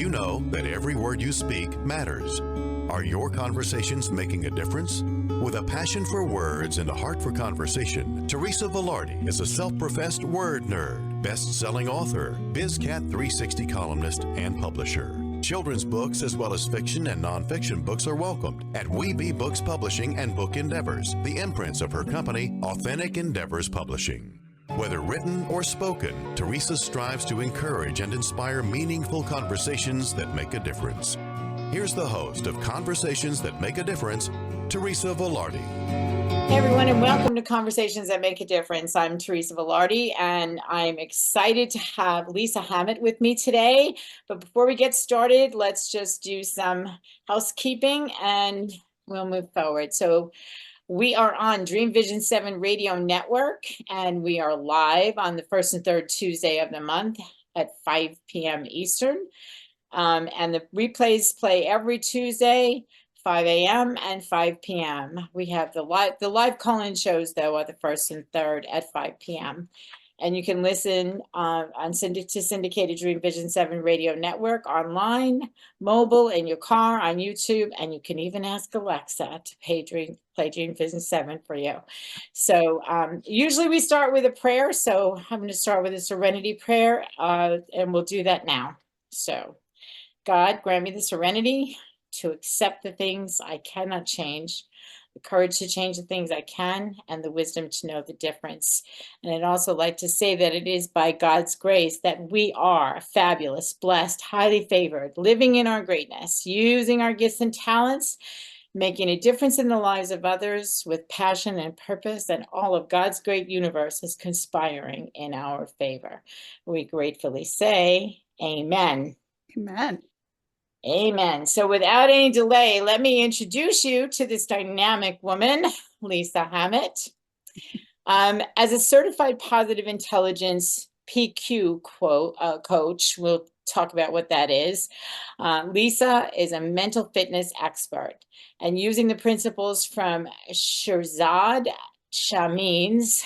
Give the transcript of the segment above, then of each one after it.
you know that every word you speak matters? Are your conversations making a difference? With a passion for words and a heart for conversation, Teresa Velardi is a self-professed word nerd, best-selling author, BizCat 360 columnist, and publisher. Children's books as well as fiction and nonfiction books are welcomed at We Be Books Publishing and Book Endeavors, the imprints of her company, Authentic Endeavors Publishing. Whether written or spoken, Teresa strives to encourage and inspire meaningful conversations that make a difference. Here's the host of Conversations That Make a Difference, Teresa Velardi. Hey everyone, and welcome to Conversations That Make a Difference. I'm Teresa Velardi, and I'm excited to have Lisa Hammett with me today. But before we get started, let's just do some housekeeping and we'll move forward. So we are on Dream Vision 7 Radio Network, and we are live on the first and third Tuesday of the month at 5 p.m. Eastern. And the replays play every Tuesday, 5 a.m. and 5 p.m. We have the live call-in shows, though, are the first and third at 5 p.m. And you can listen to syndicated Dream Vision 7 Radio Network online, mobile, in your car, on YouTube, and you can even ask Alexa to play Dream Vision 7 for you. So usually we start with a prayer, so I'm going to start with a serenity prayer, and we'll do that now. So, God, grant me the serenity to accept the things I cannot change, the courage to change the things I can, and the wisdom to know the difference. And I'd also like to say that it is by God's grace that we are fabulous, blessed, highly favored, living in our greatness, using our gifts and talents, making a difference in the lives of others with passion and purpose, and all of God's great universe is conspiring in our favor. We gratefully say, Amen. Amen. Amen. So without any delay, let me introduce you to this dynamic woman, Lisa Hammett. As a certified positive intelligence PQ coach, we'll talk about what that is. Lisa is a mental fitness expert, and using the principles from Shirzad Chamine's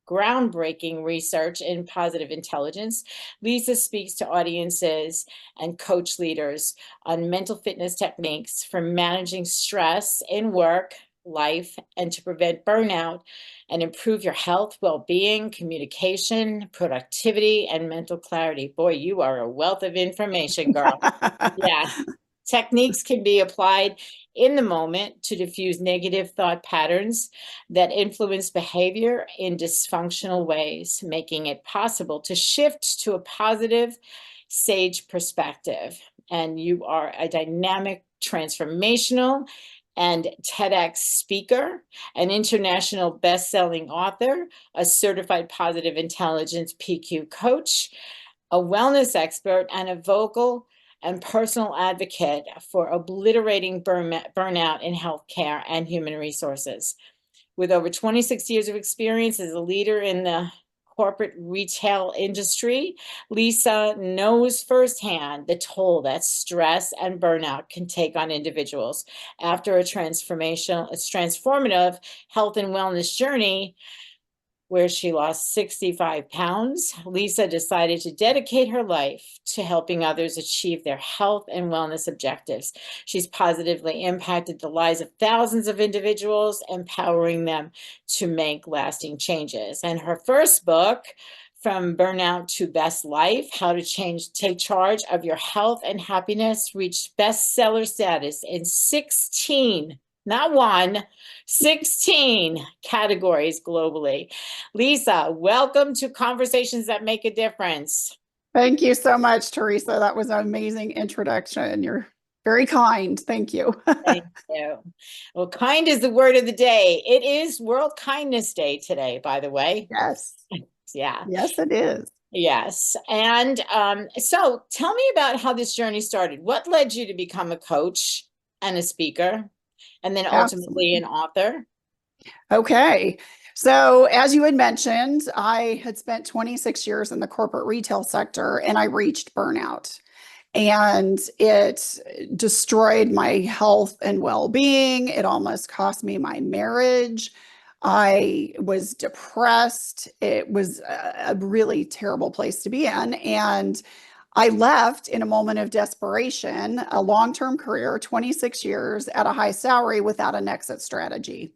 groundbreaking research in positive intelligence, Lisa speaks to audiences and coach leaders on mental fitness techniques for managing stress in work, life, and to prevent burnout and improve your health, well-being, communication, productivity, and mental clarity. Boy, you are a wealth of information, girl. Yeah. Techniques can be applied in the moment to diffuse negative thought patterns that influence behavior in dysfunctional ways, making it possible to shift to a positive, sage perspective. And you are a dynamic, transformational, and TEDx speaker, an international best-selling author, a certified positive intelligence PQ coach, a wellness expert, and a vocal and personal advocate for obliterating burnout in healthcare and human resources. With over 26 years of experience as a leader in the corporate retail industry, Lisa knows firsthand the toll that stress and burnout can take on individuals. After a transformative health and wellness journey, where she lost 65 pounds, Lisa decided to dedicate her life to helping others achieve their health and wellness objectives. She's positively impacted the lives of thousands of individuals, empowering them to make lasting changes. And her first book, From Burnout to Best Life, How to Take Charge of Your Health and Happiness, reached bestseller status in 16 categories globally. Lisa, welcome to Conversations That Make a Difference. Thank you so much, Teresa. That was an amazing introduction. You're very kind. Thank you. Thank you. Well, kind is the word of the day. It is World Kindness Day today, by the way. Yes. Yeah. Yes, it is. Yes. And so tell me about how this journey started. What led you to become a coach and a speaker, and then ultimately an author? Okay. So as you had mentioned, I had spent 26 years in the corporate retail sector, and I reached burnout. And it destroyed my health and well-being. It almost cost me my marriage. I was depressed. It was a really terrible place to be in. And I left in a moment of desperation, a long-term career, 26 years at a high salary without an exit strategy.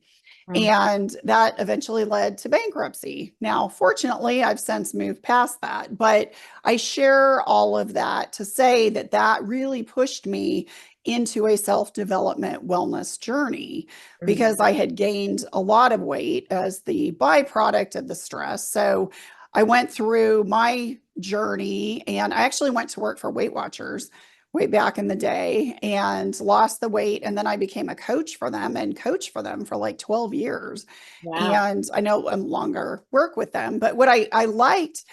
And that eventually led to bankruptcy. Now, fortunately, I've since moved past that, but I share all of that to say that that really pushed me into a self-development wellness journey because I had gained a lot of weight as the byproduct of the stress. So I went through my journey and I actually went to work for Weight Watchers way back in the day and lost the weight. And then I became a coach for them and coached for them for like 12 years. Wow. And I no longer work with them. But what I liked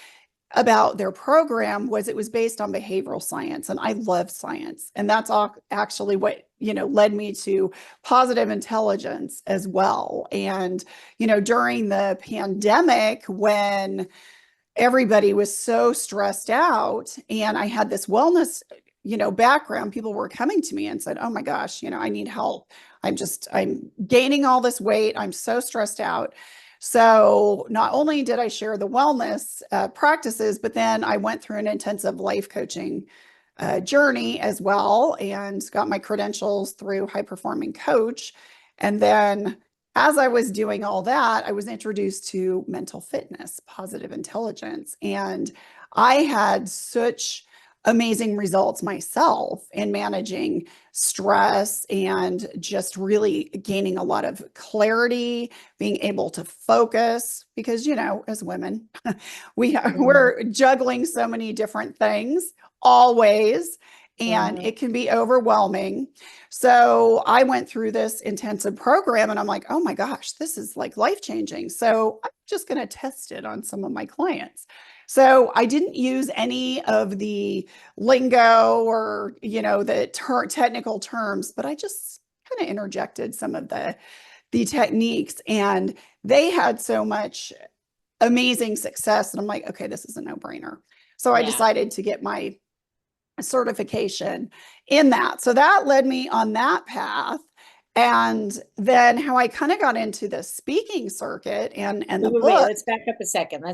about their program was it was based on behavioral science. And I love science. And that's all actually what, led me to positive intelligence as well. And, during the pandemic, when everybody was so stressed out and I had this wellness background, people were coming to me and said, oh my gosh, I need help. I'm gaining all this weight. I'm so stressed out. So not only did I share the wellness practices, but then I went through an intensive life coaching journey as well and got my credentials through High Performing Coach. And then as I was doing all that, I was introduced to mental fitness, positive intelligence, and I had such amazing results myself in managing stress and just really gaining a lot of clarity, being able to focus because, as women, we're juggling so many different things always, and it can be overwhelming. So I went through this intensive program and I'm like, oh my gosh, this is like life-changing. So I'm just going to test it on some of my clients. So I didn't use any of the lingo or, the technical terms, but I just kind of interjected some of the techniques, and they had so much amazing success. And I'm like, okay, this is a no-brainer. So I decided to get my certification in that. So that led me on that path. And then how I kind of got into the speaking circuit and the book. Let's back up a second.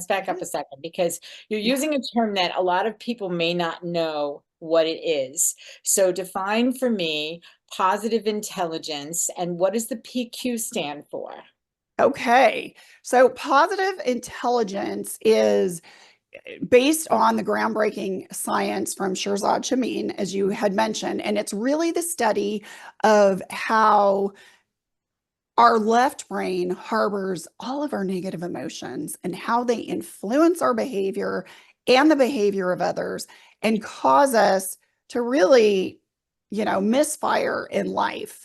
Because you're using a term that a lot of people may not know what it is. So define for me positive intelligence and what does the PQ stand for? Okay. So positive intelligence is based on the groundbreaking science from Shirzad Chamine, as you had mentioned, and it's really the study of how our left brain harbors all of our negative emotions and how they influence our behavior and the behavior of others and cause us to really, misfire in life,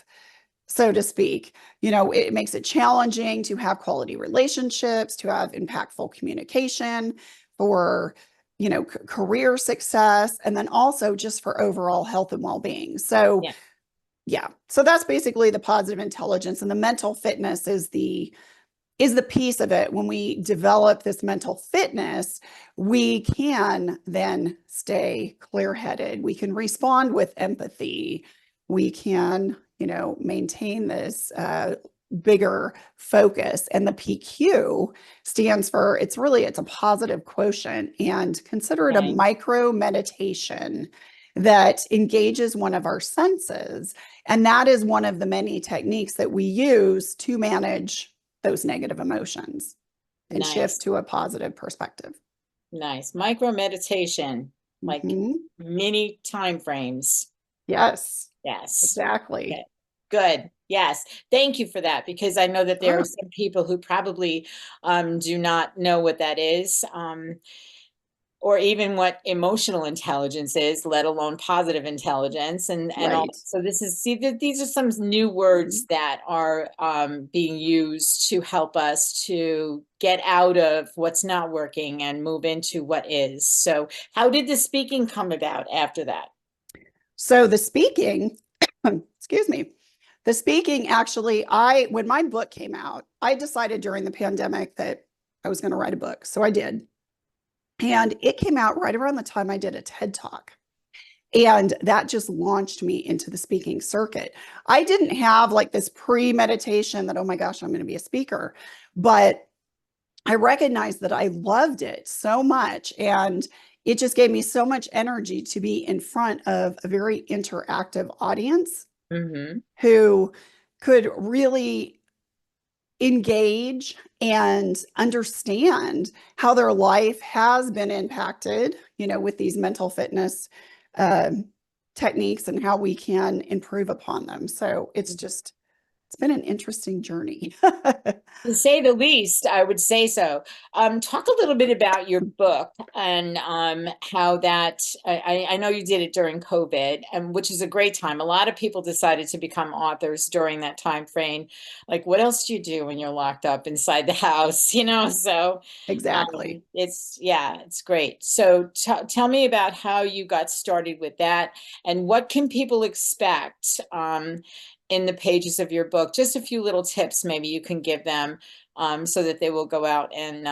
so to speak. It makes it challenging to have quality relationships, to have impactful communication, for career success, and then also just for overall health and well-being. So so that's basically the positive intelligence, and the mental fitness is the piece of it. When we develop this mental fitness, we can then stay clear-headed. We can respond with empathy. We can maintain this bigger focus. And the PQ stands for, it's a positive quotient, and consider it a micro meditation that engages one of our senses. And that is one of the many techniques that we use to manage those negative emotions and shift to a positive perspective. Nice. Micro meditation, like mini time frames. Yes. Yes. Exactly. Okay. Good. Yes. Thank you for that, because I know that there are some people who probably do not know what that is, or even what emotional intelligence is, let alone positive intelligence. And all. So these are some new words that are being used to help us to get out of what's not working and move into what is. So how did the speaking come about after that? So the speaking, excuse me. The speaking, actually, when my book came out, I decided during the pandemic that I was going to write a book. So I did. And it came out right around the time I did a TED Talk. And that just launched me into the speaking circuit. I didn't have like this premeditation that, oh my gosh, I'm going to be a speaker. But I recognized that I loved it so much. And it just gave me so much energy to be in front of a very interactive audience who could really engage and understand how their life has been impacted, with these mental fitness techniques and how we can improve upon them. So it's been an interesting journey. To say the least, I would say so. Talk a little bit about your book and how that, I know you did it during COVID, and which is a great time. A lot of people decided to become authors during that time frame. Like, what else do you do when you're locked up inside the house? So Exactly. it's great. So tell me about how you got started with that, and what can people expect in the pages of your book. Just a few little tips maybe you can give them so that they will go out and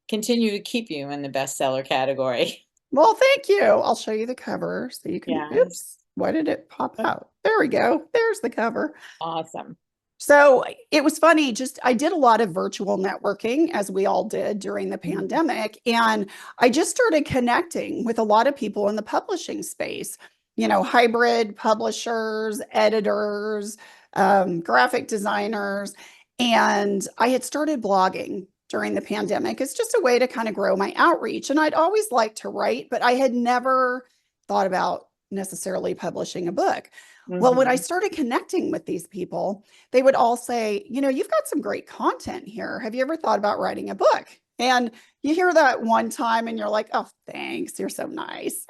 continue to keep you in the bestseller category. Well, thank you. I'll show you the cover so you can, Yes. oops, why did it pop out? There we go. There's the cover. Awesome. So it was funny, I did a lot of virtual networking, as we all did during the pandemic. And I just started connecting with a lot of people in the publishing space, hybrid publishers, editors, graphic designers. And I had started blogging during the pandemic. It's just a way to kind of grow my outreach. And I'd always liked to write, but I had never thought about necessarily publishing a book. Well, when I started connecting with these people, they would all say, you've got some great content here. Have you ever thought about writing a book? And you hear that one time and you're like, oh, thanks. You're so nice.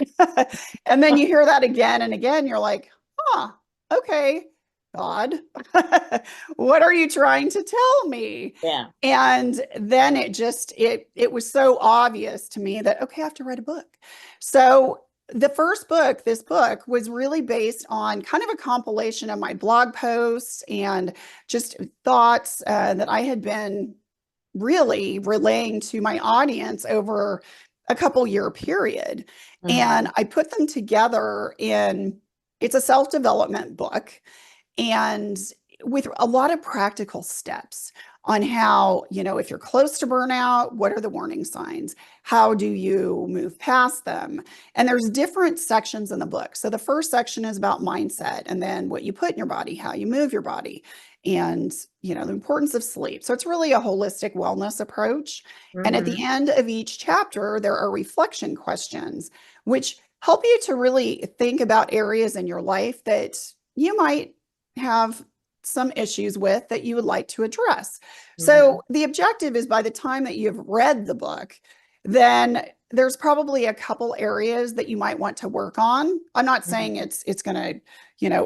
And then you hear that again and again. You're like, okay, God, what are you trying to tell me? Yeah. And then it was so obvious to me that, okay, I have to write a book. So the first book, this book, was really based on kind of a compilation of my blog posts and just thoughts that I had been really relaying to my audience over a couple year period. And I put them together it's a self-development book, and with a lot of practical steps on how, if you're close to burnout, what are the warning signs? How do you move past them? And there's different sections in the book. So the first section is about mindset, and then what you put in your body, how you move your body, and, the importance of sleep. So it's really a holistic wellness approach. And at the end of each chapter, there are reflection questions, which help you to really think about areas in your life that you might have some issues with that you would like to address. So the objective is, by the time that you've read the book, then there's probably a couple areas that you might want to work on. I'm not saying it's going to,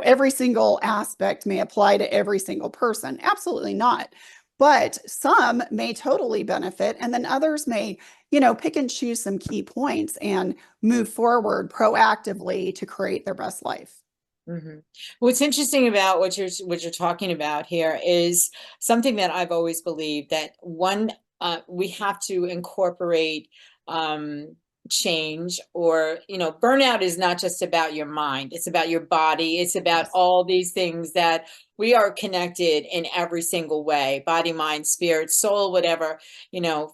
every single aspect may apply to every single person. Absolutely not. But some may totally benefit, and then others may, pick and choose some key points and move forward proactively to create their best life. What's interesting about what you're talking about here is something that I've always believed, that we have to incorporate change, or burnout is not just about your mind, it's about your body, it's about all these things that we are connected in every single way: body, mind, spirit, soul, whatever,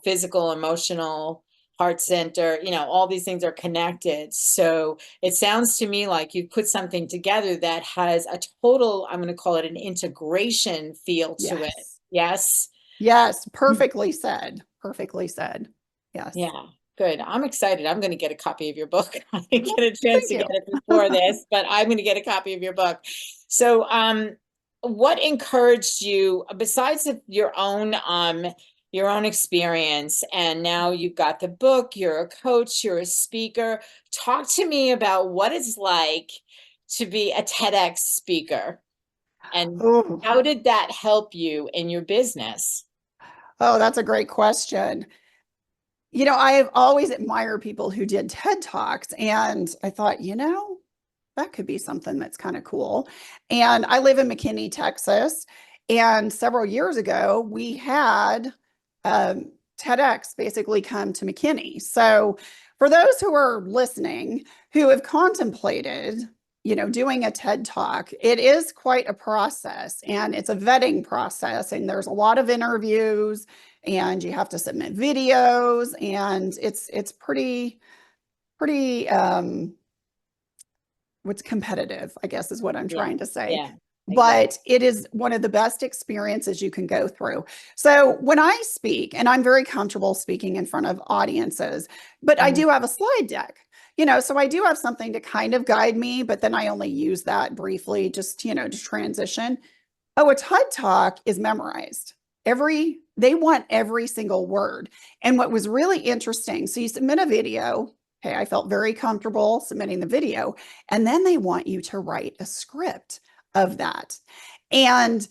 physical, emotional, heart center, all these things are connected. So it sounds to me like you put something together that has a total, I'm going to call it an integration feel to it. Yes. Yes. Perfectly said. Perfectly said. Yes. Yeah. Good. I'm excited. I'm going to get a copy of your book. I didn't get a chance to you. get it before this, but I'm going to get a copy of your book. So, what encouraged you, besides your own experience, and now you've got the book, you're a coach, you're a speaker. Talk to me about what it's like to be a TEDx speaker, and how did that help you in your business? Oh, that's a great question. I have always admired people who did TED Talks, and I thought, that could be something that's kind of cool. And I live in McKinney, Texas, and several years ago, we had TEDx basically come to McKinney. So for those who are listening, who have contemplated, doing a TED Talk, it is quite a process, and it's a vetting process, and there's a lot of interviews, and you have to submit videos, and it's pretty pretty, what's competitive, I guess is what I'm trying to say. Yeah. But it is one of the best experiences you can go through. So when I speak, and I'm very comfortable speaking in front of audiences, but I do have a slide deck, so I do have something to kind of guide me, but then I only use that briefly, just, to transition. Oh, a TED Talk is memorized. They want every single word. And what was really interesting, so you submit a video. Okay, I felt very comfortable submitting the video. And then they want you to write a script of that. And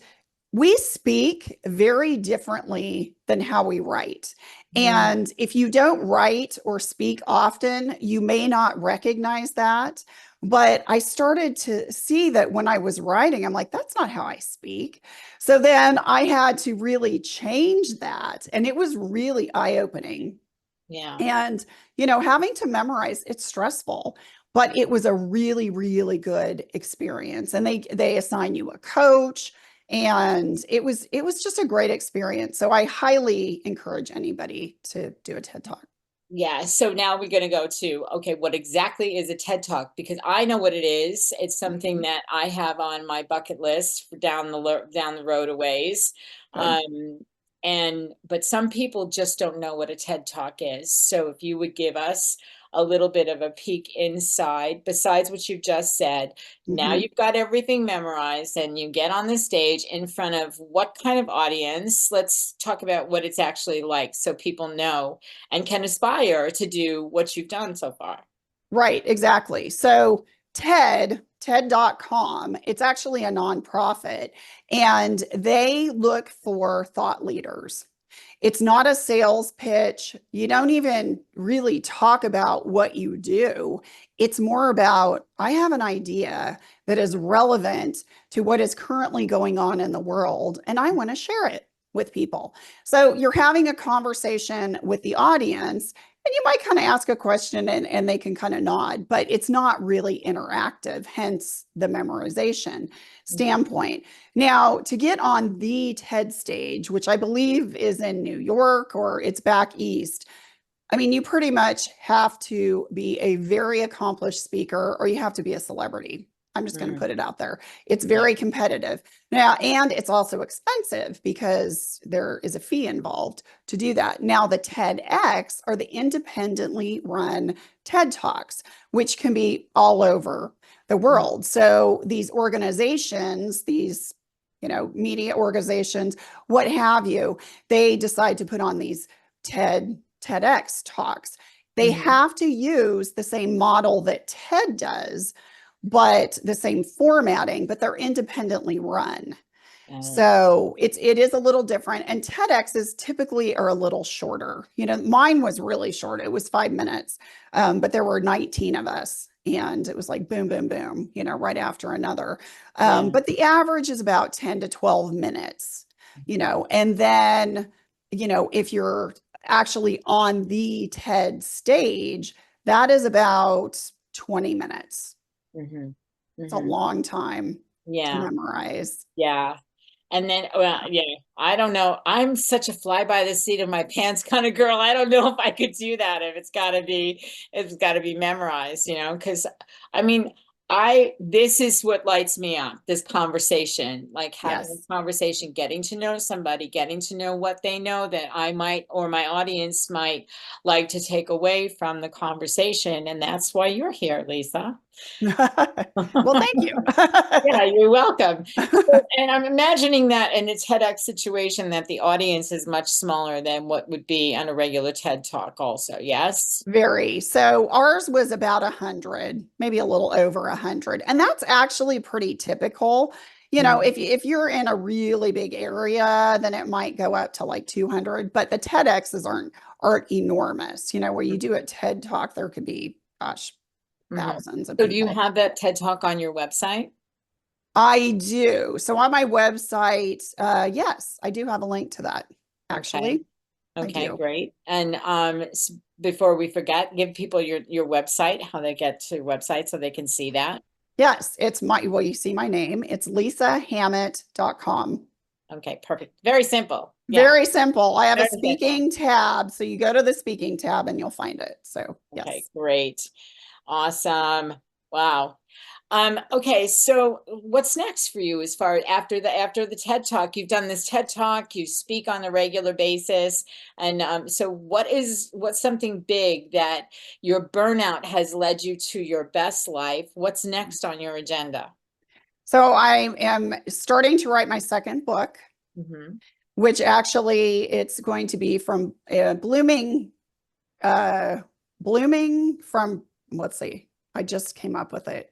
we speak very differently than how we write. And if you don't write or speak often, you may not recognize that. But I started to see that when I was writing, I'm like, that's not how I speak. So then I had to really change that. And it was really eye-opening. Yeah. And, having to memorize, it's stressful, but it was a really, really good experience. And they assign you a coach, and it was just a great experience. So I highly encourage anybody to do a TED Talk. Yeah. So now we're going to go to, okay, what exactly is a TED Talk? Because I know what it is. It's something that I have on my bucket list for down the road a ways. But some people just don't know what a TED Talk is. So if you would give us a little bit of a peek inside, besides what you've just said, now you've got everything memorized and you get on the stage in front of what kind of audience? Let's talk about what it's actually like so people know and can aspire to do what you've done so far. Right, exactly. So TED.com, it's actually a nonprofit, and they look for thought leaders. It's not a sales pitch. You don't even really talk about what you do. It's more about, I have an idea that is relevant to what is currently going on in the world, and I want to share it with people. So you're having a conversation with the audience, and you might kind of ask a question and they can kind of nod, but it's not really interactive, hence the memorization standpoint. Now, to get on the TED stage, which I believe is in New York or it's back east, I mean, you pretty much have to be a very accomplished speaker or you have to be a celebrity. I'm just going to put it out there. It's very competitive now, and it's also expensive because there is a fee involved to do that. Now, the TEDx are the independently run TED Talks, which can be all over the world. So these organizations, these media organizations, what have you, they decide to put on these TEDx talks. They have to use the same model that TED does, but the same formatting, but they're independently run. So it is a little different. And TEDx's typically are a little shorter. Mine was really short. It was 5 minutes, but there were 19 of us. And it was like boom, boom, boom, right after another. But the average is about 10 to 12 minutes, and then, if you're actually on the TED stage, that is about 20 minutes. It's a long time to memorize. Yeah. And then, I don't know. I'm such a fly by the seat of my pants kind of girl. I don't know if I could do that if it's got to be memorized, because I mean, this is what lights me up, this conversation, like having a conversation, getting to know somebody, getting to know what they know that I might, or my audience might like to take away from the conversation. And that's why you're here, Lisa. Well, thank you. Yeah, you're welcome. And I'm imagining that in a TEDx situation that the audience is much smaller than what would be on a regular TED Talk also, yes? Very. So ours was about 100, maybe a little over 100. And that's actually pretty typical. If you're in a really big area, then it might go up to like 200, but the TEDx's aren't enormous. Where you do a TED Talk, there could be, thousands of So people. do you have that TED Talk on your website? I do. So on my website, yes, I do have a link to that, actually. Okay, great. And before we forget, give people your website, how they get to your website so they can see that. Yes, you see my name. It's lisahammett.com. Okay, perfect. Very simple. Very simple. I have a Very simple. speaking tab. So you go to the speaking tab and you'll find it. So yes. Okay, great. Awesome. Wow. Okay, so what's next for you as far after the TED Talk? You've done this TED Talk, you speak on a regular basis. And so what's something big that your burnout has led you to your best life? What's next on your agenda? So I am starting to write my second book, which actually it's going to be from blooming from, let's see, I just came up with it.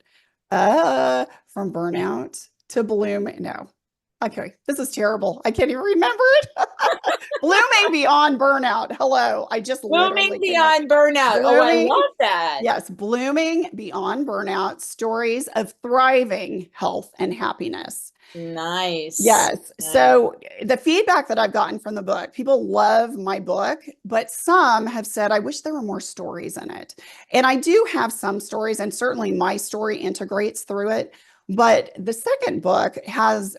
From burnout to bloom. No. Okay. This is terrible. I can't even remember it. Blooming beyond burnout. Hello. I just blooming beyond burnout. Oh, I love that. Yes. Blooming beyond burnout, stories of thriving health and happiness. Nice. Yes. Nice. So the feedback that I've gotten from the book, people love my book, but some have said, I wish there were more stories in it. And I do have some stories, and certainly my story integrates through it. But the second book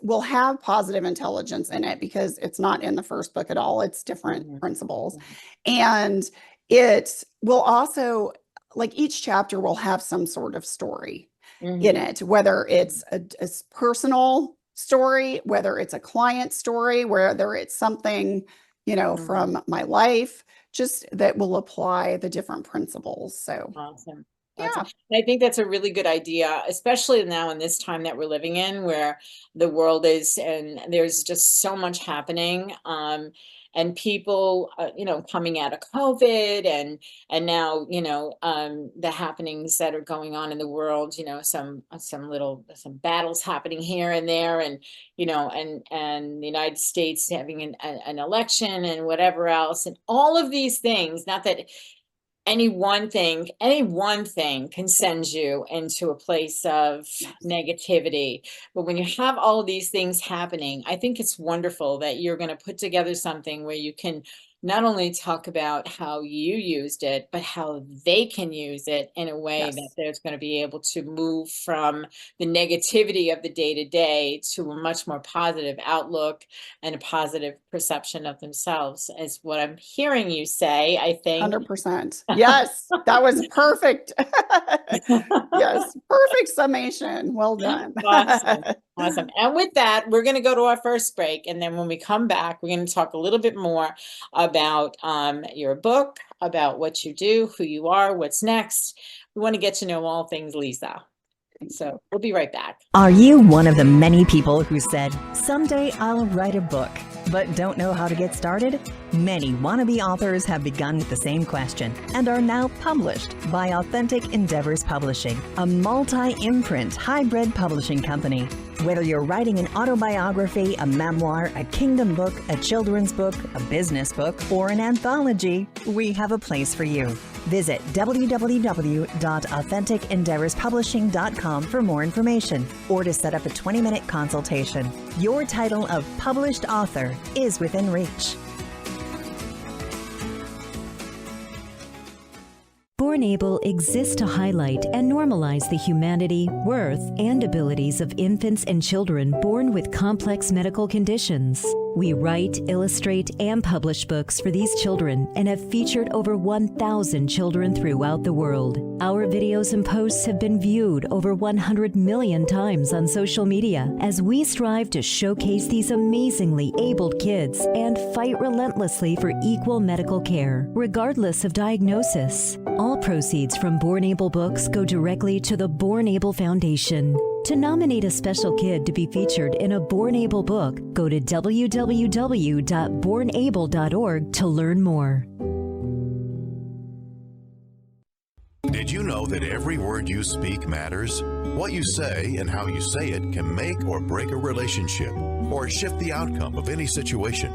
will have positive intelligence in it because it's not in the first book at all. It's different principles. And it will also, like each chapter will have some sort of story in it, whether it's a personal story, whether it's a client story, whether it's something, from my life, just that will apply the different principles. So awesome. Yeah. I think that's a really good idea, especially now in this time that we're living in, where the world is, and there's just so much happening. And people, coming out of COVID and now, the happenings that are going on in the world, some battles happening here and there, and, and the United States having an election and whatever else, and all of these things, not that any one thing can send you into a place of negativity. But when you have all of these things happening, I think it's wonderful that you're going to put together something where you can not only talk about how you used it, but how they can use it in a way that there's going to be able to move from the negativity of the day-to-day to a much more positive outlook and a positive perception of themselves, is what I'm hearing you say, I think. 100%. Yes, that was perfect. Yes, perfect summation. Well done. Awesome. And with that, we're going to go to our first break. And then when we come back, we're going to talk a little bit more about your book, about what you do, who you are, what's next. We want to get to know all things Lisa. So we'll be right back. Are you one of the many people who said, someday I'll write a book, but don't know how to get started? Many wannabe authors have begun with the same question and are now published by Authentic Endeavors Publishing, a multi-imprint hybrid publishing company. Whether you're writing an autobiography, a memoir, a kingdom book, a children's book, a business book, or an anthology, we have a place for you. Visit www.AuthenticEndeavorsPublishing.com for more information or to set up a 20-minute consultation. Your title of published author is within reach. Born Able exists to highlight and normalize the humanity, worth, and abilities of infants and children born with complex medical conditions. We write, illustrate, and publish books for these children and have featured over 1,000 children throughout the world. Our videos and posts have been viewed over 100 million times on social media as we strive to showcase these amazingly abled kids and fight relentlessly for equal medical care, regardless of diagnosis. All proceeds from Born Able books go directly to the Born Able Foundation. To nominate a special kid to be featured in a Born Able book, go to www.bornable.org to learn more. Did you know that every word you speak matters? What you say and how you say it can make or break a relationship or shift the outcome of any situation.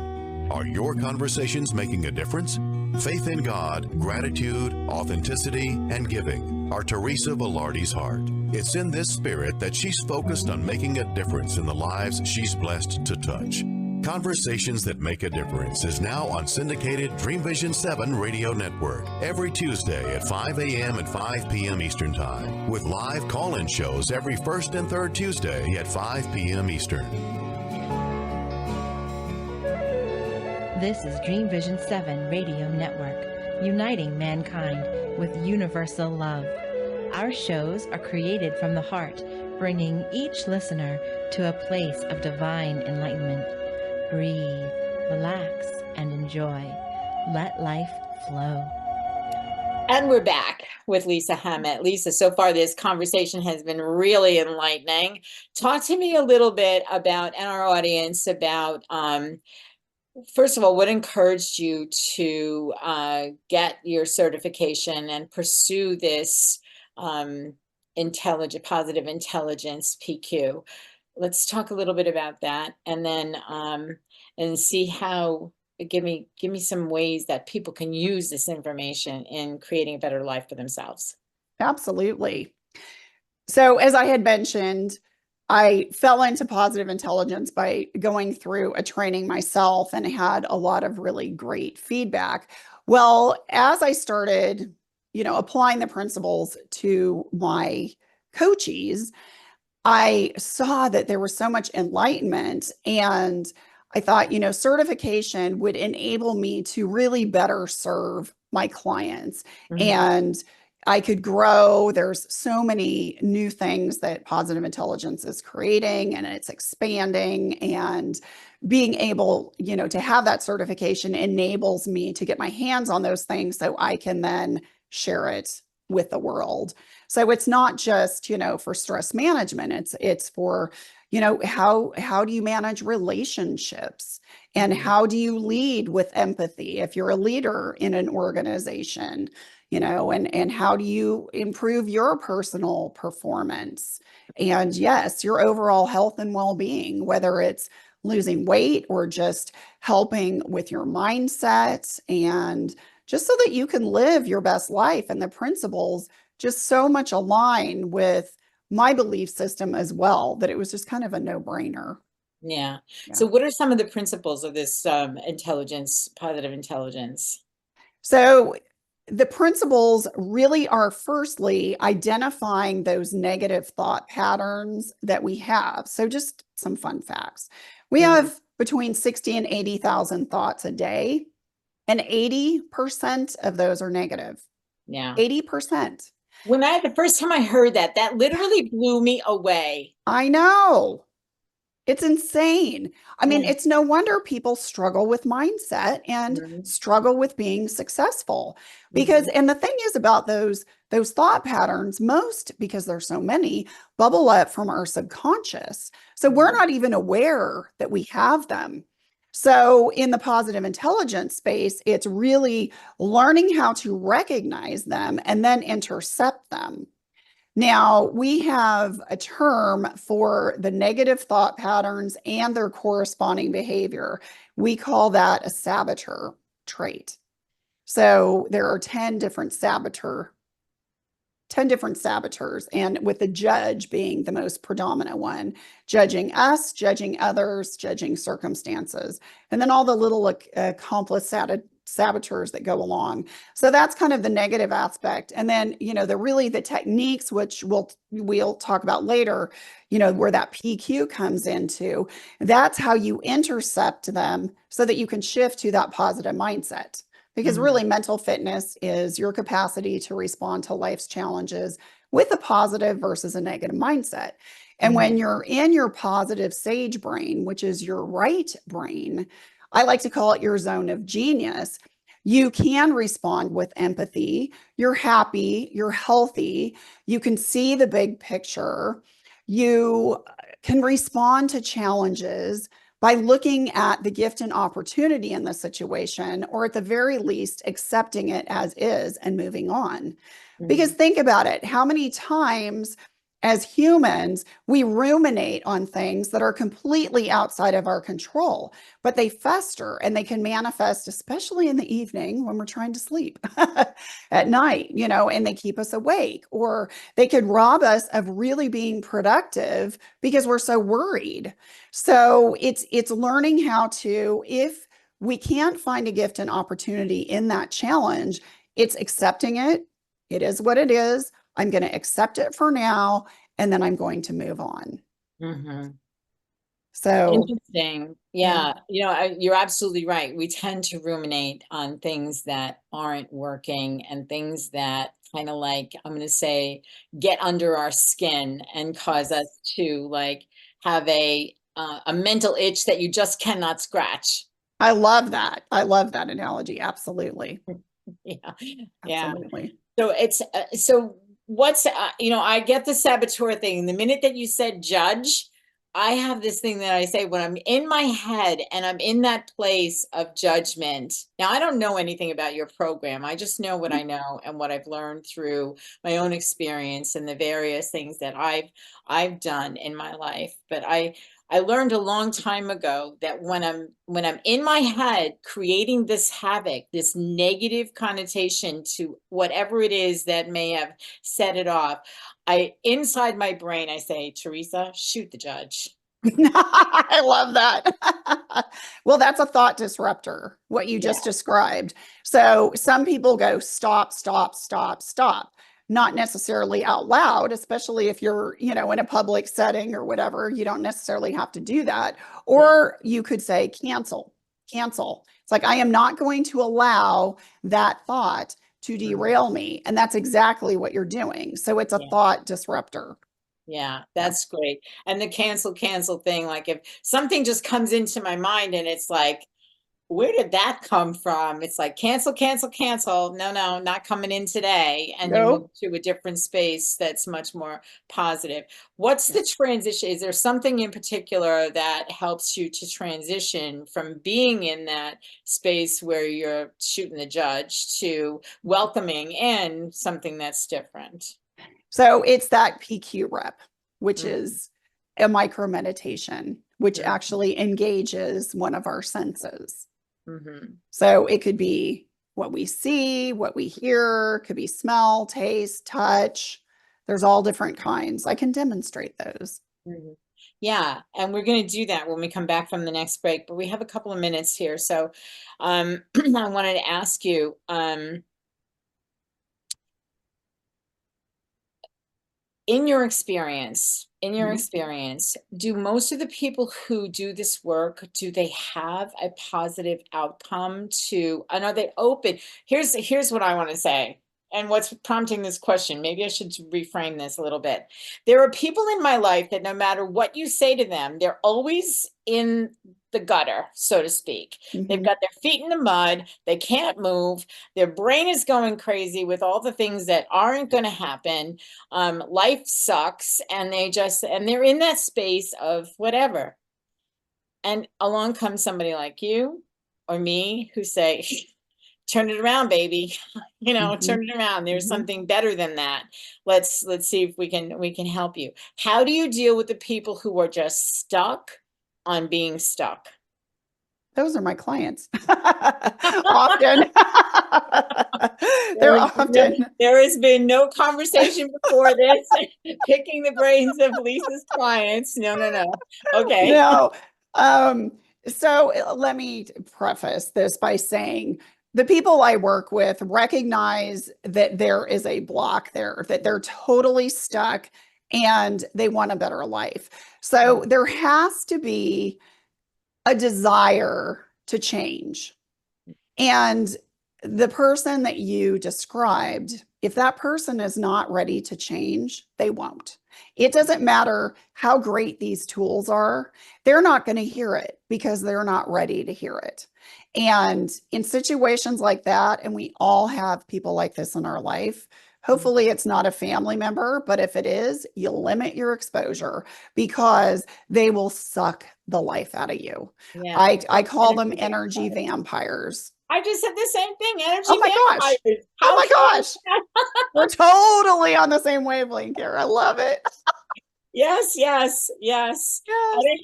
Are your conversations making a difference? Faith in God, gratitude, authenticity, and giving are Teresa Velardi's heart. It's in this spirit that she's focused on making a difference in the lives she's blessed to touch. Conversations That Make a Difference is now on syndicated Dream Vision 7 radio network every Tuesday at 5 a.m. and 5 p.m. Eastern Time, with live call-in shows every first and third Tuesday at 5 p.m. Eastern. This is Dream Vision 7 Radio Network, uniting mankind with universal love. Our shows are created from the heart, bringing each listener to a place of divine enlightenment. Breathe, relax, and enjoy. Let life flow. And we're back with Lisa Hammett. Lisa, so far this conversation has been really enlightening. Talk to me a little bit about, and our audience, about, first of all, what encouraged you to get your certification and pursue this positive intelligence PQ. Let's talk a little bit about that, and then and see how. Give me some ways that people can use this information in creating a better life for themselves. Absolutely. So as I had mentioned, I fell into positive intelligence by going through a training myself and had a lot of really great feedback. Well, as I started, applying the principles to my coachees, I saw that there was so much enlightenment, and I thought, certification would enable me to really better serve my clients, and I could grow. There's so many new things that positive intelligence is creating, and it's expanding, and being able, to have that certification enables me to get my hands on those things so I can then share it with the world. So it's not just, for stress management, it's for, how do you manage relationships, and how do you lead with empathy if you're a leader in an organization, and how do you improve your personal performance, and yes, your overall health and well-being, whether it's losing weight or just helping with your mindset, and just so that you can live your best life. And the principles just so much align with my belief system as well, that it was just kind of a no-brainer. Yeah. So what are some of the principles of this positive intelligence? So the principles really are, firstly, identifying those negative thought patterns that we have. So just some fun facts. We have between 60 and 80,000 thoughts a day, and 80% of those are negative. Yeah. 80%. The first time I heard that literally blew me away. I know. It's insane. I mean, it's no wonder people struggle with mindset and struggle with being successful, because, and the thing is about those thought patterns, most, because there's so many, bubble up from our subconscious. So we're not even aware that we have them. So in the positive intelligence space, it's really learning how to recognize them and then intercept them. Now, we have a term for the negative thought patterns and their corresponding behavior. We call that a saboteur trait. So there are 10 different saboteurs, and with the judge being the most predominant one, judging us, judging others, judging circumstances, and then all the little accomplice saboteurs that go along. So that's kind of the negative aspect. And then, the techniques, which we'll talk about later, where that PQ comes into, that's how you intercept them so that you can shift to that positive mindset. Because really, mental fitness is your capacity to respond to life's challenges with a positive versus a negative mindset. And when you're in your positive sage brain, which is your right brain, I like to call it your zone of genius, you can respond with empathy. You're happy, you're healthy, you can see the big picture, you can respond to challenges by looking at the gift and opportunity in the situation, or at the very least, accepting it as is and moving on. Because think about it, how many times as humans, we ruminate on things that are completely outside of our control, but they fester and they can manifest, especially in the evening when we're trying to sleep at night, and they keep us awake, or they could rob us of really being productive because we're so worried. So it's learning how to, if we can't find a gift and opportunity in that challenge, it's accepting it. It is what it is. I'm going to accept it for now, and then I'm going to move on. So Interesting. Yeah. You're absolutely right. We tend to ruminate on things that aren't working and things that kind of like, I'm going to say, get under our skin and cause us to like have a mental itch that you just cannot scratch. I love that. I love that analogy. Absolutely. Yeah. Yeah. Absolutely. So so what's, I get the saboteur thing. The minute that you said judge, I have this thing that I say when I'm in my head and I'm in that place of judgment. Now, I don't know anything about your program. I just know what I know and what I've learned through my own experience and the various things that I've done in my life. But I learned a long time ago that when I'm in my head creating this havoc, this negative connotation to whatever it is that may have set it off, inside my brain, I say, Teresa, shoot the judge. I love that. Well, that's a thought disruptor, what you just described. So some people go, stop, stop, stop, stop. Not necessarily out loud, especially if you're, in a public setting or whatever, you don't necessarily have to do that. Or you could say, cancel, cancel. It's like, I am not going to allow that thought to derail me. And that's exactly what you're doing. So it's a thought disruptor. Yeah, that's great. And the cancel thing, like if something just comes into my mind and it's like, where did that come from? It's like cancel, cancel, cancel. No, not coming in today. And you move to a different space that's much more positive. What's the transition? Is there something in particular that helps you to transition from being in that space where you're shooting the judge to welcoming in something that's different? So it's that PQ rep, which is a micro meditation, which actually engages one of our senses. So it could be what we see, what we hear, could be smell, taste, touch. There's all different kinds. I can demonstrate those. Yeah, and we're going to do that when we come back from the next break, but we have a couple of minutes here. So I wanted to ask you, in your experience, do most of the people who do this work, do they have a positive outcome to, and are they open? Here's what I want to say. And what's prompting this question, maybe I should reframe this a little bit. There are people in my life that no matter what you say to them, they're always in the gutter, so to speak. They've got their feet in the mud. They can't move. Their brain is going crazy with all the things that aren't going to happen. Life sucks. And they're in that space of whatever. And along comes somebody like you or me who say, turn it around, baby. Turn it around. There's something better than that. Let's see if we can help you. How do you deal with the people who are just stuck on being stuck? Those are my clients. Often. There has been no conversation before this picking the brains of Lisa's clients. No. Okay. No. So let me preface this by saying the people I work with recognize that there is a block there, that they're totally stuck and they want a better life. So there has to be a desire to change. And the person that you described, if that person is not ready to change, they won't. It doesn't matter how great these tools are. They're not going to hear it because they're not ready to hear it. And in situations like that, and we all have people like this in our life, hopefully it's not a family member, but if it is, you limit your exposure because they will suck the life out of you. Yeah. I call them energy vampires. I just said the same thing. Energy vampires. Gosh. Oh my gosh. We're totally on the same wavelength here. I love it. Yes. I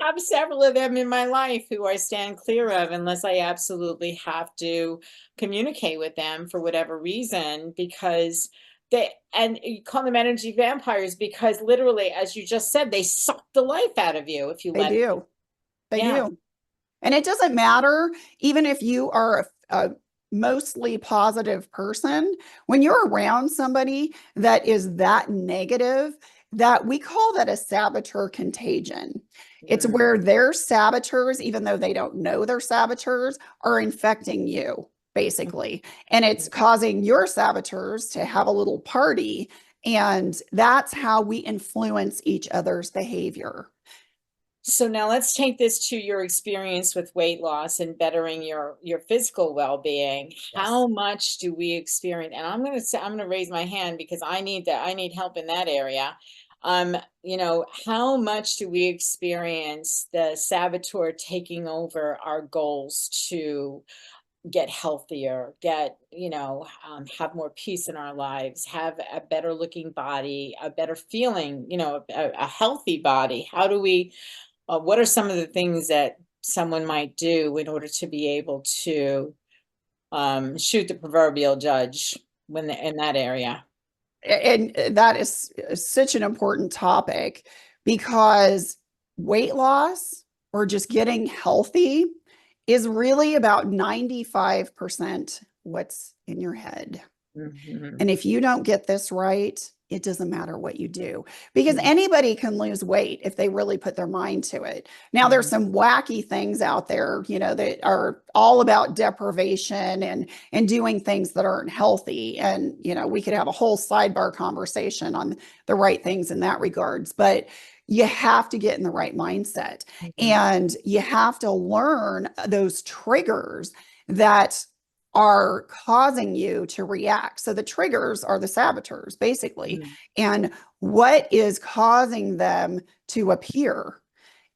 have several of them in my life who I stand clear of unless I absolutely have to communicate with them for whatever reason, because and you call them energy vampires because literally, as you just said, they suck the life out of you if you let them. They do. And it doesn't matter, even if you are a mostly positive person, when you're around somebody that is that negative, that we call that a saboteur contagion. It's where their saboteurs, even though they don't know they're saboteurs, are infecting you, basically. And it's causing your saboteurs to have a little party. And that's how we influence each other's behavior. So now let's take this to your experience with weight loss and bettering your physical well-being. Yes. How much do we experience? And I'm going to raise my hand because I need help in that area. You know, how much do we experience the saboteur taking over our goals to get healthier, get, have more peace in our lives, have a better looking body, a better feeling, a healthy body? How do we, what are some of the things that someone might do in order to be able to shoot the proverbial judge when in that area? And that is such an important topic, because weight loss or just getting healthy is really about 95% what's in your head. Mm-hmm. And if you don't get this right, it doesn't matter what you do, because Mhm. anybody can lose weight if they really put their mind to it. Now, there's some wacky things out there, that are all about deprivation and doing things that aren't healthy. And, we could have a whole sidebar conversation on the right things in that regards, but you have to get in the right mindset, and you have to learn those triggers that are causing you to react. So the triggers are the saboteurs, basically. And what is causing them to appear?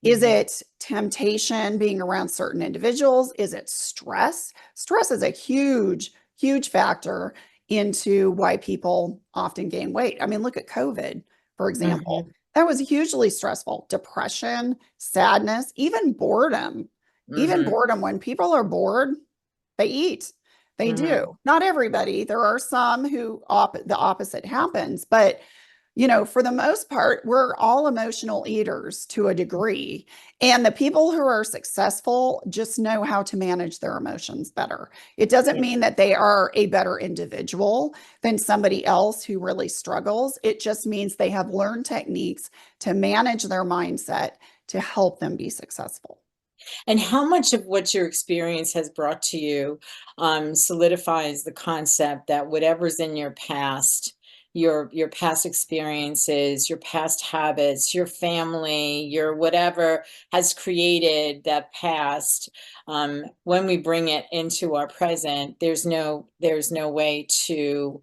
Is it temptation, being around certain individuals? Is it stress? Stress is a huge, huge factor into why people often gain weight. I mean, look at COVID, for example. That was hugely stressful. Depression, sadness, even boredom. Even boredom. When people are bored, they eat. They do. Not everybody. There are some who the opposite happens, but for the most part, we're all emotional eaters to a degree. And the people who are successful just know how to manage their emotions better. It doesn't mean that they are a better individual than somebody else who really struggles. It just means they have learned techniques to manage their mindset to help them be successful. And how much of what your experience has brought to you solidifies the concept that whatever's in your past, your past experiences, your past habits, your family, your whatever has created that past, when we bring it into our present, there's no way to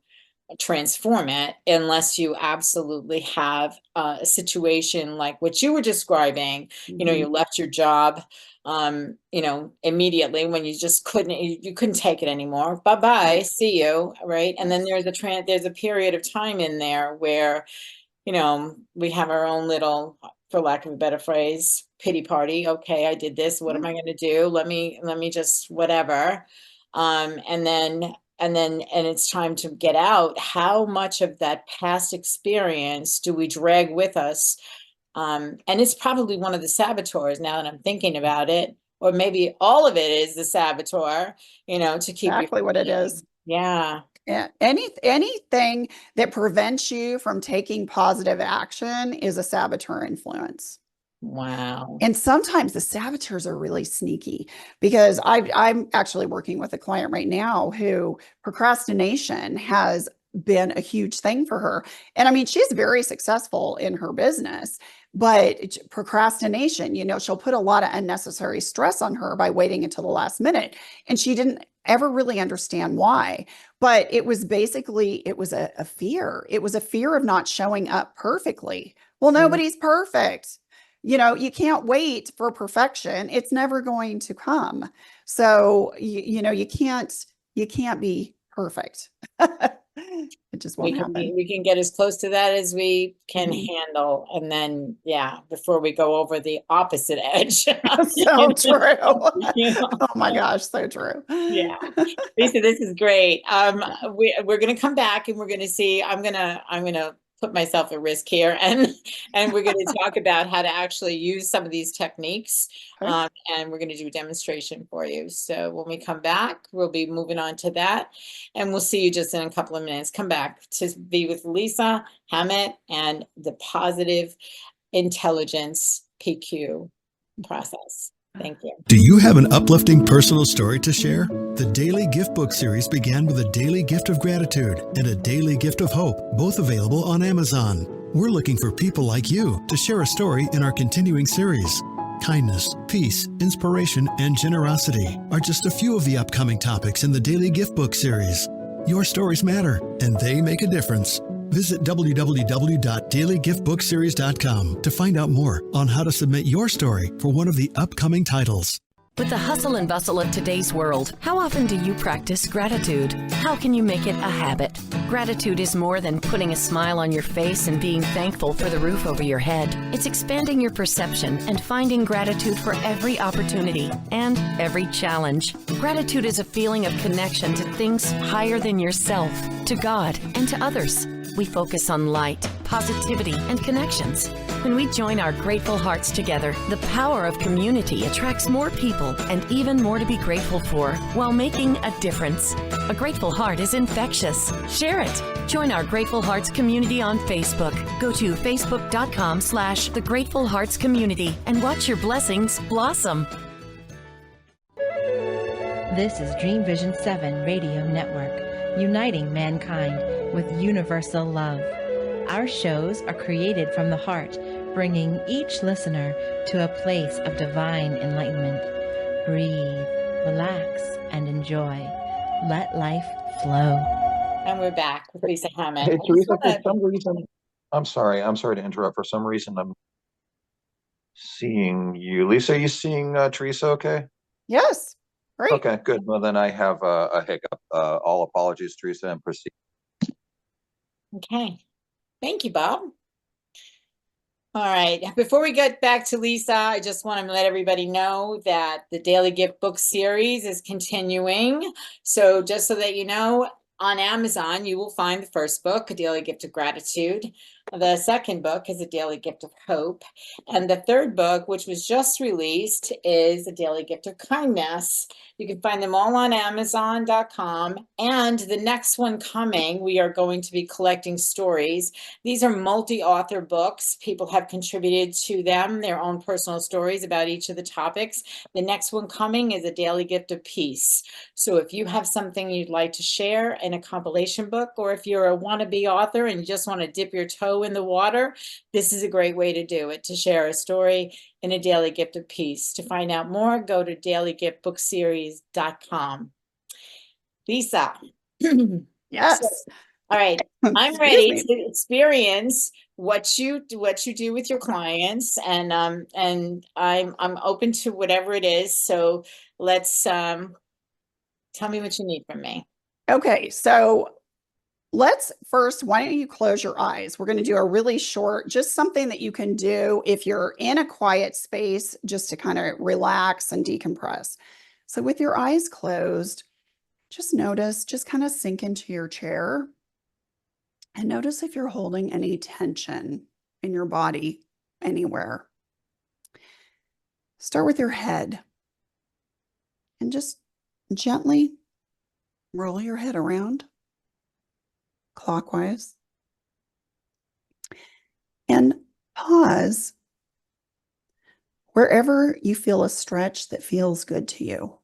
transform it unless you absolutely have a situation like what you were describing. You left your job immediately when you just couldn't take it anymore. Bye-bye, see you, right? And then there's a period of time in there where we have our own little, for lack of a better phrase, pity party. Okay, I did this, what am I going to do? Let me just whatever. And it's time to get out. How much of that past experience do we drag with us? And it's probably one of the saboteurs, now that I'm thinking about it, or maybe all of it is the saboteur, to keep exactly what it is. Yeah. Yeah. Anything that prevents you from taking positive action is a saboteur influence. Wow. And sometimes the saboteurs are really sneaky, because I'm actually working with a client right now who procrastination has been a huge thing for her. And I mean, she's very successful in her business, but procrastination, she'll put a lot of unnecessary stress on her by waiting until the last minute. And she didn't ever really understand why. But it was basically, it was a fear. It was a fear of not showing up perfectly. Well, nobody's perfect. You can't wait for perfection. It's never going to come. So, you can't be perfect. It just won't happen. We can get as close to that as we can handle. And then, before we go over the opposite edge. So true. Oh my gosh, so true. Yeah. Lisa, this is great. We're going to come back and we're going to see, I'm going to put myself at risk here, and we're going to talk about how to actually use some of these techniques. Okay. And we're going to do a demonstration for you. So when we come back, we'll be moving on to that, and we'll see you just in a couple of minutes. Come back to be with Lisa, Hammett, and the positive intelligence PQ process. Thank you. Do you have an uplifting personal story to share? The Daily Gift Book series began with a daily gift of gratitude and a daily gift of hope, both available on Amazon. We're looking for people like you to share a story in our continuing series. Kindness, peace, inspiration, and generosity are just a few of the upcoming topics in the Daily Gift Book series. Your stories matter, and they make a difference. Visit www.dailygiftbookseries.com to find out more on how to submit your story for one of the upcoming titles. With the hustle and bustle of today's world, how often do you practice gratitude? How can you make it a habit? Gratitude is more than putting a smile on your face and being thankful for the roof over your head. It's expanding your perception and finding gratitude for every opportunity and every challenge. Gratitude is a feeling of connection to things higher than yourself, to God, and to others. We focus on light, positivity, and connections. When we join our grateful hearts together, the power of community attracts more people and even more to be grateful for while making a difference. A grateful heart is infectious. Share it. Join our Grateful Hearts community on Facebook. Go to facebook.com/The Grateful Hearts Community and watch your blessings blossom. This is Dream Vision 7 Radio Network, uniting mankind with universal love. Our shows are created from the heart, bringing each listener to a place of divine enlightenment. Breathe, relax, and enjoy. Let life flow. And we're back with Lisa Hammett. Hey, Teresa, for some reason, I'm sorry to interrupt. For some reason, I'm seeing you. Lisa, are you seeing Teresa okay? Yes. Great. Okay, good. Well, then I have a hiccup. All apologies, Teresa, and proceed. Okay. Thank you, Bob. All right. Before we get back to Lisa, I just want to let everybody know that the Daily Gift Book series is continuing. So just so that you know, on Amazon, you will find the first book, A Daily Gift of Gratitude. The second book is A Daily Gift of Hope. And the third book, which was just released, is A Daily Gift of Kindness. You can find them all on Amazon.com. And the next one coming, we are going to be collecting stories. These are multi-author books. People have contributed to them, their own personal stories about each of the topics. The next one coming is A Daily Gift of Peace. So if you have something you'd like to share in a compilation book, or if you're a wannabe author and you just want to dip your toe in the water, this is a great way to do it, to share a story in A Daily Gift of Peace. To find out more, go to dailygiftbookseries.com. Lisa. Yes. So, all right. I'm ready to experience what you do with your clients, and I'm open to whatever it is. So let's tell me what you need from me. Okay, so let's first, why don't you close your eyes? We're going to do a really short, just something that you can do if you're in a quiet space, just to kind of relax and decompress. So with your eyes closed, just notice, just kind of sink into your chair and notice if you're holding any tension in your body anywhere. Start with your head and just gently roll your head around clockwise and pause wherever you feel a stretch that feels good to you.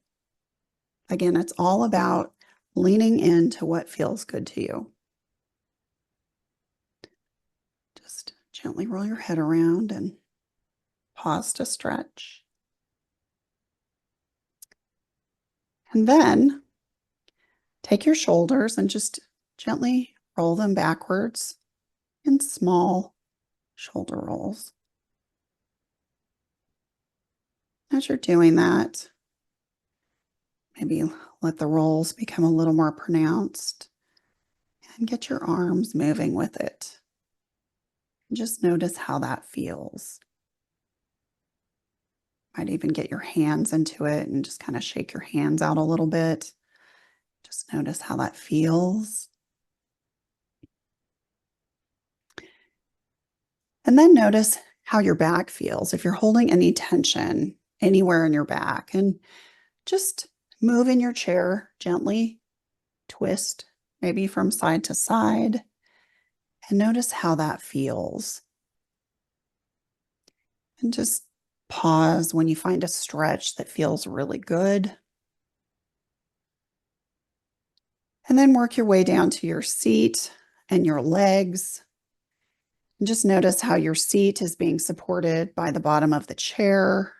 Again, it's all about leaning into what feels good to you. Just gently roll your head around and pause to stretch. And then take your shoulders and just gently roll them backwards in small shoulder rolls. As you're doing that, maybe let the rolls become a little more pronounced and get your arms moving with it. Just notice how that feels. Might even get your hands into it and just kind of shake your hands out a little bit. Just notice how that feels. And then notice how your back feels. If you're holding any tension anywhere in your back, and just move in your chair gently, twist maybe from side to side, and notice how that feels. And just pause when you find a stretch that feels really good. And then work your way down to your seat and your legs. And just notice how your seat is being supported by the bottom of the chair.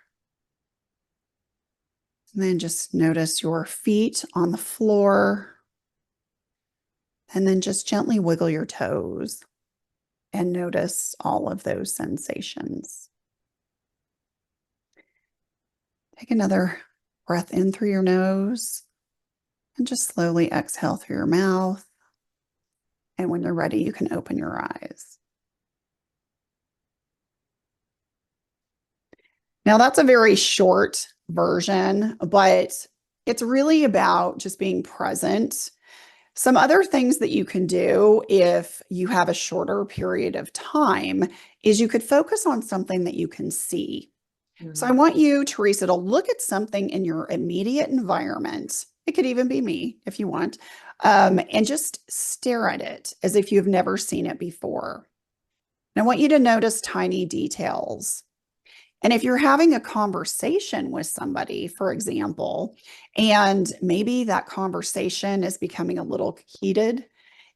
And then just notice your feet on the floor. And then just gently wiggle your toes and notice all of those sensations. Take another breath in through your nose and just slowly exhale through your mouth. And when you're ready, you can open your eyes. Now, that's a very short version, but it's really about just being present. Some other things that you can do if you have a shorter period of time is you could focus on something that you can see. So I want you, Teresa, to look at something in your immediate environment. It could even be me if you want, and just stare at it as if you've never seen it before. And I want you to notice tiny details. And if you're having a conversation with somebody, for example, and maybe that conversation is becoming a little heated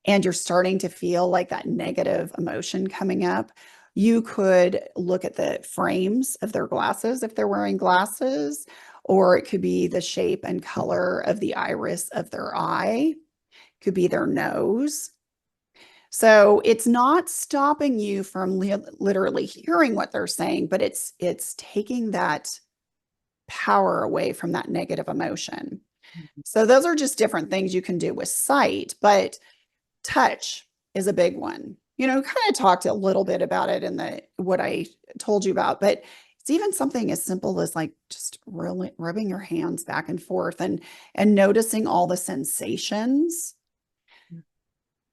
and you're starting to feel like that negative emotion coming up, you could look at the frames of their glasses if they're wearing glasses, or it could be the shape and color of the iris of their eye, it could be their nose. So it's not stopping you from literally hearing what they're saying, but it's taking that power away from that negative emotion. So those are just different things you can do with sight, but touch is a big one. You know, kind of talked a little bit about it in what I told you about, but it's even something as simple as like just really rubbing your hands back and forth and noticing all the sensations.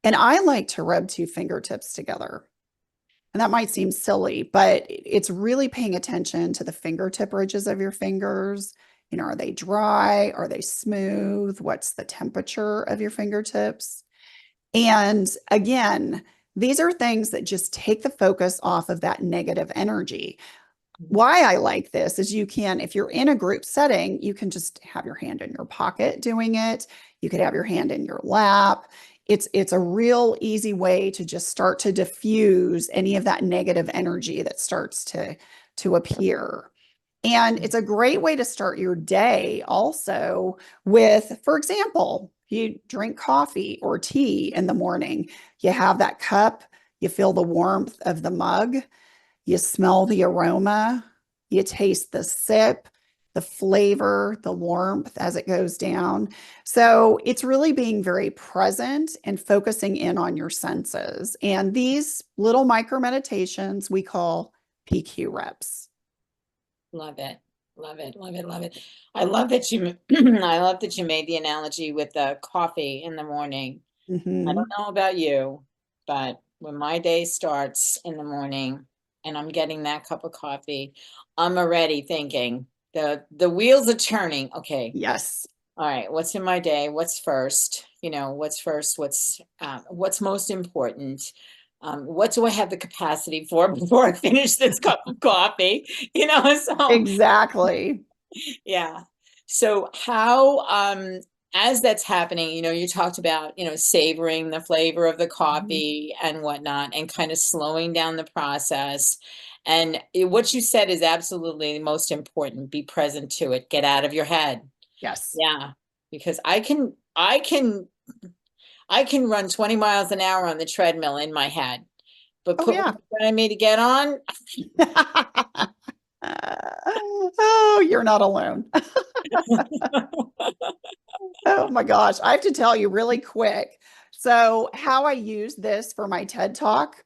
And I like to rub two fingertips together. And that might seem silly, but it's really paying attention to the fingertip ridges of your fingers. You know, are they dry? Are they smooth? What's the temperature of your fingertips? And again, these are things that just take the focus off of that negative energy. Why I like this is you can, if you're in a group setting, you can just have your hand in your pocket doing it. You could have your hand in your lap. It's a real easy way to just start to diffuse any of that negative energy that starts to appear. And it's a great way to start your day also with, for example, you drink coffee or tea in the morning, you have that cup, you feel the warmth of the mug, you smell the aroma, you taste the sip, the flavor, the warmth as it goes down. So it's really being very present and focusing in on your senses. And these little micro meditations we call PQ reps. Love it. Love it. Love it. Love it. I love that you I love that you made the analogy with the coffee in the morning. I don't know about you, but when my day starts in the morning and I'm getting that cup of coffee, I'm already thinking the wheels are turning. Okay. Yes. All right. What's in my day? What's first? You know, what's first? What's most important? What do I have the capacity for before I finish this cup of coffee? You know, so Exactly. yeah. So how, as that's happening, you know, you talked about, you know, savoring the flavor of the coffee and whatnot, and kind of slowing down the process. And what you said is absolutely the most important. Be present to it. Get out of your head. Yes. Yeah. Because I can run 20 miles an hour on the treadmill in my head, but Oh, yeah. me to get on. Oh, you're not alone. Oh my gosh. I have to tell you really quick. So how I use this for my TED Talk.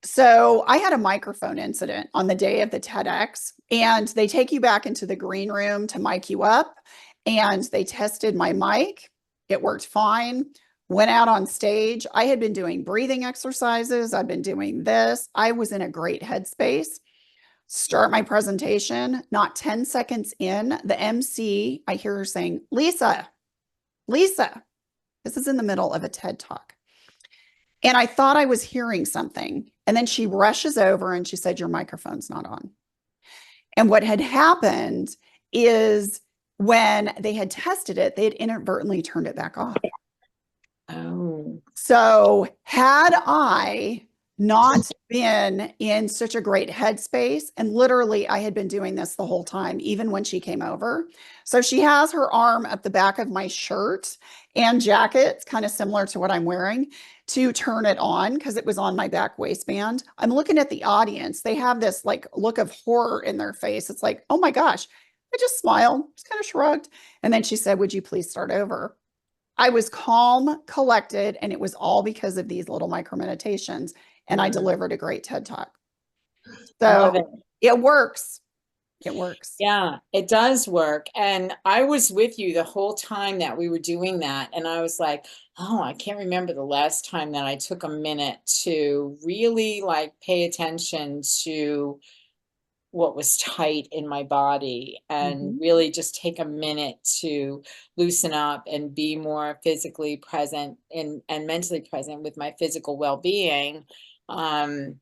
So I had a microphone incident on the day of the TEDx, and they take you back into the green room to mic you up, and they tested my mic. It worked fine. went out on stage. I had been doing breathing exercises. I've been doing this. I was in a great headspace. Start my presentation. Not 10 seconds in, the MC, I hear her saying, Lisa, this is in the middle of a TED Talk. And I thought I was hearing something. And then she rushes over and she said, your microphone's not on. And what had happened is when they had tested it, they had inadvertently turned it back off. Oh. So had I not been in such a great headspace, and literally I had been doing this the whole time, even when she came over. So she has her arm up the back of my shirt and jacket, it's kind of similar to what I'm wearing, to turn it on because it was on my back waistband. I'm looking at the audience. They have this like look of horror in their face. It's like, oh my gosh. I just smiled, just kind of shrugged. And then she said, would you please start over? I was calm, collected, and it was all because of these little micro meditations. And I delivered a great TED Talk. So it works. It works. Yeah, it does work. And I was with you the whole time that we were doing that. And I was like, oh, I can't remember the last time that I took a minute to really like pay attention to what was tight in my body and really just take a minute to loosen up and be more physically present and mentally present with my physical well-being. Man,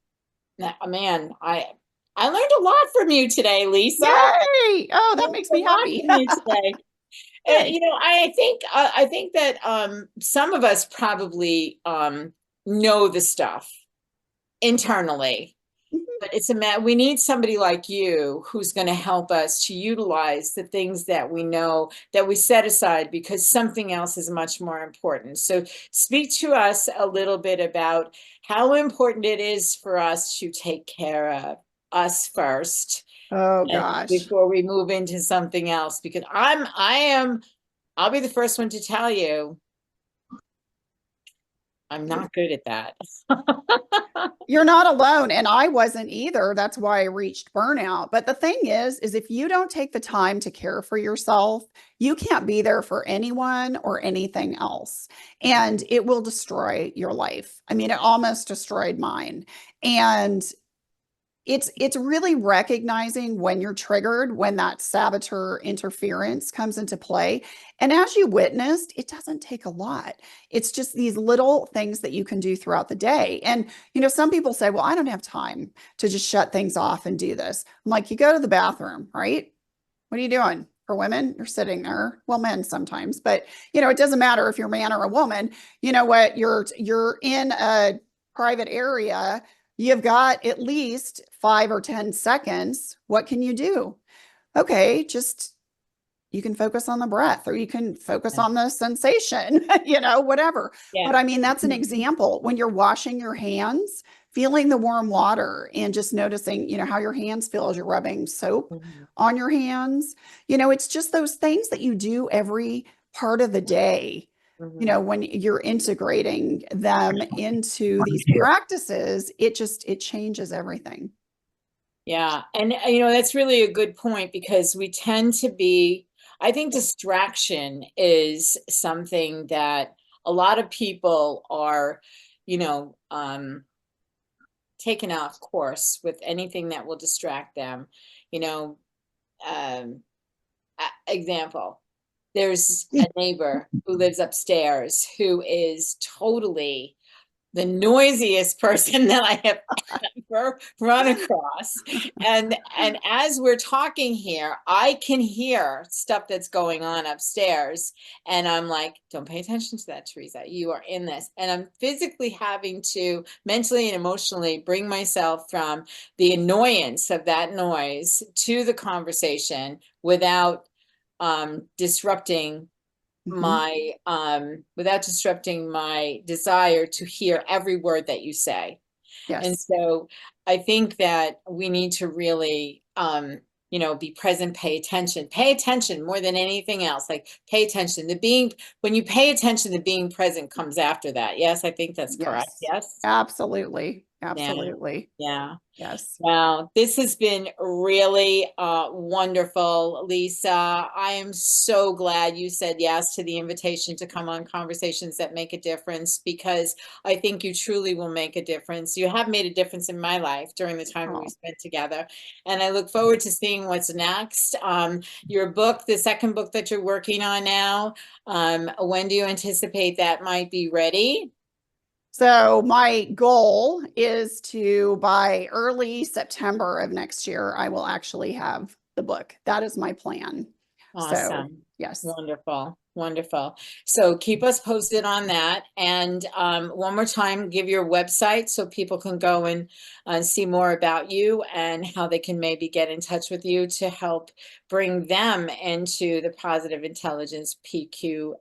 I learned a lot from you today, Lisa. Yay! Oh, that makes me happy. Today. You know, I think that some of us probably know the stuff internally. But it's we need somebody like you who's going to help us to utilize the things that we know that we set aside because something else is much more important. So speak to us a little bit about how important it is for us to take care of us first. Oh gosh. Before we move into something else, because I'll be the first one to tell you, I'm not good at that. You're not alone. And I wasn't either. That's why I reached burnout. But the thing is if you don't take the time to care for yourself, you can't be there for anyone or anything else. And it will destroy your life. I mean, it almost destroyed mine. And it's really recognizing when you're triggered, when that saboteur interference comes into play. And as you witnessed, it doesn't take a lot. It's just these little things that you can do throughout the day. And, you know, some people say, well, I don't have time to just shut things off and do this. I'm like, you go to the bathroom, right? What are you doing? For women, you're sitting there. Well, men sometimes, but you know, it doesn't matter if you're a man or a woman. You know what? You're in a private area. You've got at least 5 or 10 seconds. What can you do? Okay, just you can focus on the breath or you can focus on the sensation, you know, whatever. But I mean, that's an example. When you're washing your hands, feeling the warm water and just noticing, you know, how your hands feel as you're rubbing soap on your hands. You know, it's just those things that you do every part of the day. You know, when you're integrating them into these practices, it changes everything. Yeah. And, you know, that's really a good point because we tend to be, I think distraction is something that a lot of people are, you know, taken off course with anything that will distract them. You know, example. There's a neighbor who lives upstairs who is totally the noisiest person that I have ever run across. And as we're talking here, I can hear stuff that's going on upstairs. And I'm like, don't pay attention to that, Teresa. You are in this. And I'm physically having to mentally and emotionally bring myself from the annoyance of that noise to the conversation without disrupting my desire to hear every word that you say. Yes. And so I think that we need to really you know, be present, pay attention more than anything else. Like pay attention. When you pay attention, the being present comes after that. Yes, I think that's correct. Yes. Absolutely. Absolutely. Yeah. Yes. Wow, this has been really wonderful, Lisa. I am so glad you said yes to the invitation to come on Conversations That Make a Difference, because I think you truly will make a difference. You have made a difference in my life during the time we spent together, and I look forward to seeing what's next. Your book, the second book that you're working on now, when do you anticipate that might be ready? So my goal is to, by early September of next year, I will actually have the book. That is my plan. Awesome. So, yes. Wonderful. Wonderful. So keep us posted on that. And one more time, give your website so people can go and see more about you and how they can maybe get in touch with you to help bring them into the positive intelligence PQ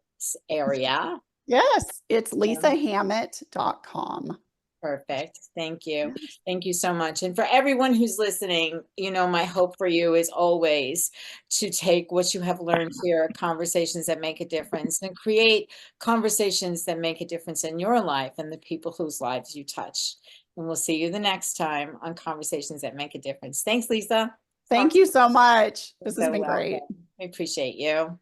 area. Yes, it's lisahammett.com. Perfect. Thank you. Thank you so much. And for everyone who's listening, you know, my hope for you is always to take what you have learned here, conversations that make a difference, and create conversations that make a difference in your life and the people whose lives you touch. And we'll see you the next time on Conversations That Make a Difference. Thanks, Lisa. Thank you so much. This has been welcome. great. I appreciate you.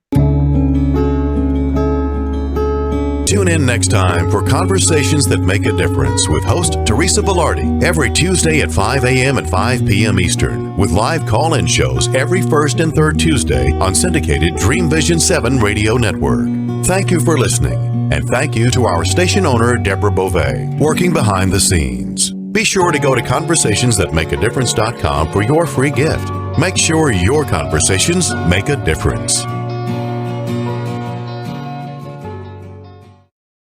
Tune in next time for Conversations That Make a Difference with host Teresa Velardi every Tuesday at 5 a.m. and 5 p.m. Eastern, with live call-in shows every first and third Tuesday on syndicated Dream Vision 7 radio network. Thank you for listening, and thank you to our station owner, Deborah Beauvais, working behind the scenes. Be sure to go to conversationsthatmakeadifference.com for your free gift. Make sure your conversations make a difference.